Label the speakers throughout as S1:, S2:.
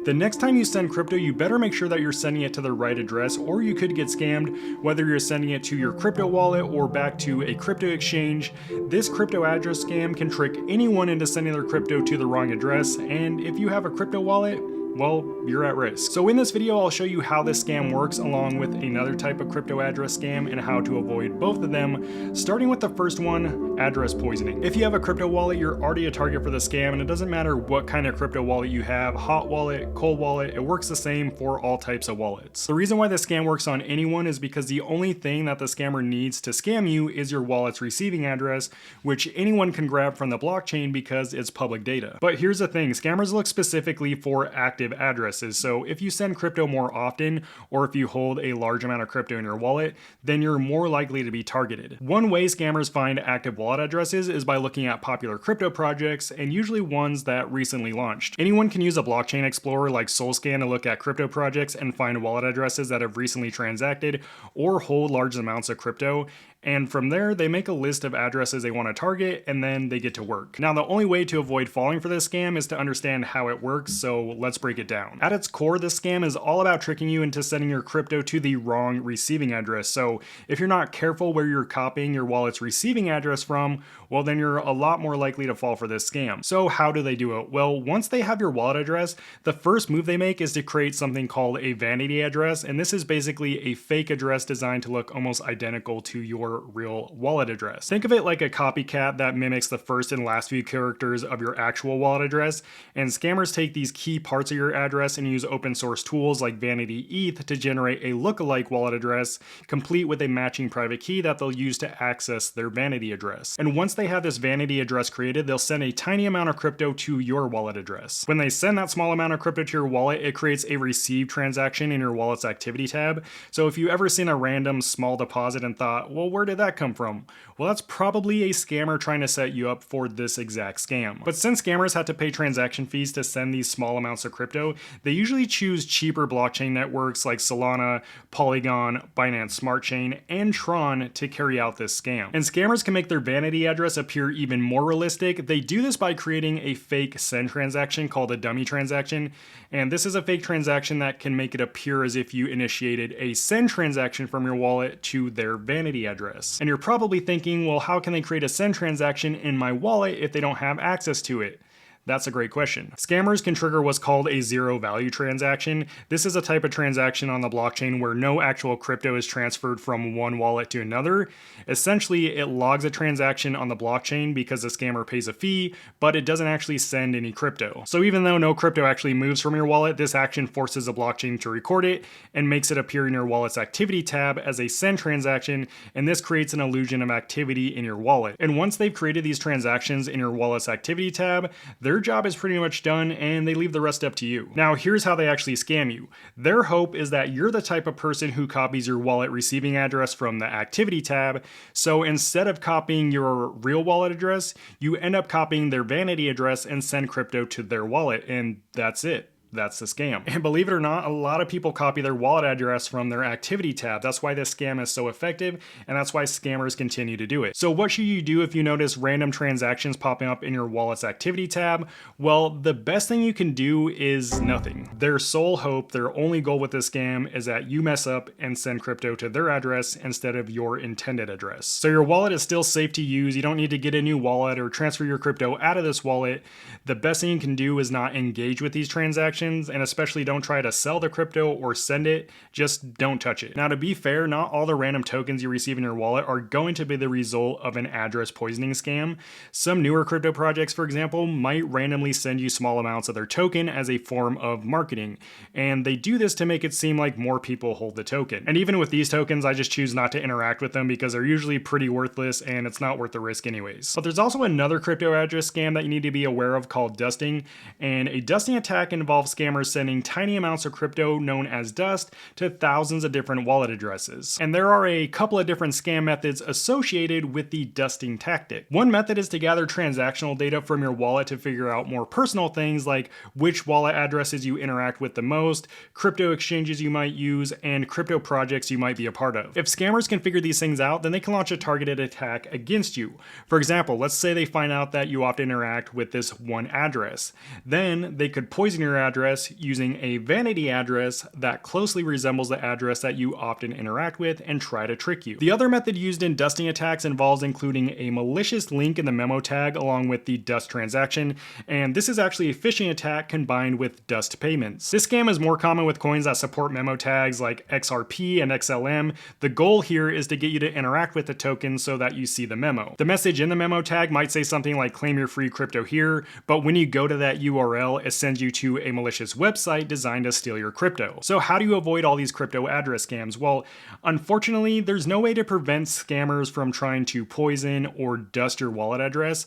S1: The next time you send crypto, you better make sure that you're sending it to the right address, or you could get scammed, whether you're sending it to your crypto wallet or back to a crypto exchange. This crypto address scam can trick anyone into sending their crypto to the wrong address, and if you have a crypto wallet, well, you're at risk. So in this video, I'll show you how this scam works along with another type of crypto address scam and how to avoid both of them, starting with the first one, address poisoning. If you have a crypto wallet, you're already a target for the scam, and it doesn't matter what kind of crypto wallet you have, hot wallet, cold wallet, it works the same for all types of wallets. The reason why this scam works on anyone is because the only thing that the scammer needs to scam you is your wallet's receiving address, which anyone can grab from the blockchain because it's public data. But here's the thing, scammers look specifically for active addresses. So if you send crypto more often, or if you hold a large amount of crypto in your wallet, then you're more likely to be targeted. One way scammers find active wallet addresses is by looking at popular crypto projects, and usually ones that recently launched. Anyone can use a blockchain explorer like Solscan to look at crypto projects and find wallet addresses that have recently transacted or hold large amounts of crypto. And from there, they make a list of addresses they want to target, and then they get to work. Now, the only way to avoid falling for this scam is to understand how it works, so let's break it down. At its core, this scam is all about tricking you into sending your crypto to the wrong receiving address. So if you're not careful where you're copying your wallet's receiving address from, well, then you're a lot more likely to fall for this scam. So how do they do it? Well, once they have your wallet address, the first move they make is to create something called a vanity address, and this is basically a fake address designed to look almost identical to your real wallet address. Think of it like a copycat that mimics the first and last few characters of your actual wallet address, and scammers take these key parts of your address and use open source tools like Vanity ETH to generate a lookalike wallet address, complete with a matching private key that they'll use to access their vanity address. And once they have this vanity address created, they'll send a tiny amount of crypto to your wallet address. When they send that small amount of crypto to your wallet, it creates a received transaction in your wallet's activity tab. So if you ever seen a random small deposit and thought, well, where did that come from? Well, that's probably a scammer trying to set you up for this exact scam. But since scammers have to pay transaction fees to send these small amounts of crypto, they usually choose cheaper blockchain networks like Solana, Polygon, Binance Smart Chain, and Tron to carry out this scam. And scammers can make their vanity address appear even more realistic. They do this by creating a fake send transaction called a dummy transaction. And this is a fake transaction that can make it appear as if you initiated a send transaction from your wallet to their vanity address. And you're probably thinking, well, how can they create a send transaction in my wallet if they don't have access to it? That's a great question. Scammers can trigger what's called a zero value transaction. This is a type of transaction on the blockchain where no actual crypto is transferred from one wallet to another. Essentially, it logs a transaction on the blockchain because the scammer pays a fee, but it doesn't actually send any crypto. So even though no crypto actually moves from your wallet, this action forces the blockchain to record it and makes it appear in your wallet's activity tab as a send transaction, and this creates an illusion of activity in your wallet. And once they've created these transactions in your wallet's activity tab, their job is pretty much done, and they leave the rest up to you. Now, here's how they actually scam you. Their hope is that you're the type of person who copies your wallet receiving address from the activity tab, so instead of copying your real wallet address, you end up copying their vanity address and send crypto to their wallet, and that's it. That's the scam. And believe it or not, a lot of people copy their wallet address from their activity tab. That's why this scam is so effective, and that's why scammers continue to do it. So what should you do if you notice random transactions popping up in your wallet's activity tab? Well, the best thing you can do is nothing. Their sole hope, their only goal with this scam is that you mess up and send crypto to their address instead of your intended address. So your wallet is still safe to use. You don't need to get a new wallet or transfer your crypto out of this wallet. The best thing you can do is not engage with these transactions, and especially don't try to sell the crypto or send it. Just don't touch it. Now, to be fair, not all the random tokens you receive in your wallet are going to be the result of an address poisoning scam. Some newer crypto projects, for example, might randomly send you small amounts of their token as a form of marketing, and they do this to make it seem like more people hold the token. And even with these tokens, I just choose not to interact with them because they're usually pretty worthless and it's not worth the risk anyways. But there's also another crypto address scam that you need to be aware of called dusting, and a dusting attack involves scammers sending tiny amounts of crypto known as dust to thousands of different wallet addresses. And there are a couple of different scam methods associated with the dusting tactic. One method is to gather transactional data from your wallet to figure out more personal things like which wallet addresses you interact with the most, crypto exchanges you might use, and crypto projects you might be a part of. If scammers can figure these things out, then they can launch a targeted attack against you. For example, let's say they find out that you often interact with this one address. Then they could poison your address address using a vanity address that closely resembles the address that you often interact with and try to trick you. The other method used in dusting attacks involves including a malicious link in the memo tag along with the dust transaction, and this is actually a phishing attack combined with dust payments. This scam is more common with coins that support memo tags like XRP and XLM. The goal here is to get you to interact with the token so that you see the memo. The message in the memo tag might say something like claim your free crypto here, but when you go to that URL, it sends you to a malicious website designed to steal your crypto. So how do you avoid all these crypto address scams? Well, unfortunately, there's no way to prevent scammers from trying to poison or dust your wallet address.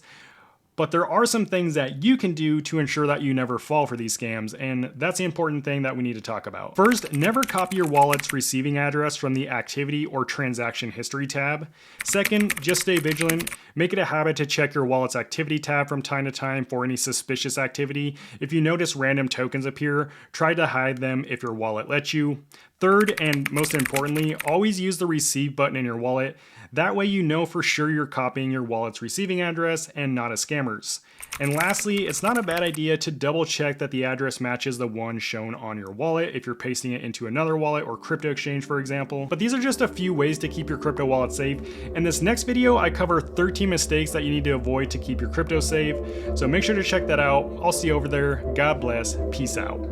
S1: But there are some things that you can do to ensure that you never fall for these scams, and that's the important thing that we need to talk about. First, never copy your wallet's receiving address from the activity or transaction history tab. Second, just stay vigilant. Make it a habit to check your wallet's activity tab from time to time for any suspicious activity. If you notice random tokens appear, try to hide them if your wallet lets you. Third, and most importantly, always use the receive button in your wallet. That way you know for sure you're copying your wallet's receiving address and not a scammer's. And lastly, it's not a bad idea to double check that the address matches the one shown on your wallet if you're pasting it into another wallet or crypto exchange, for example. But these are just a few ways to keep your crypto wallet safe. In this next video, I cover 13 mistakes that you need to avoid to keep your crypto safe. So make sure to check that out. I'll see you over there. God bless. Peace out.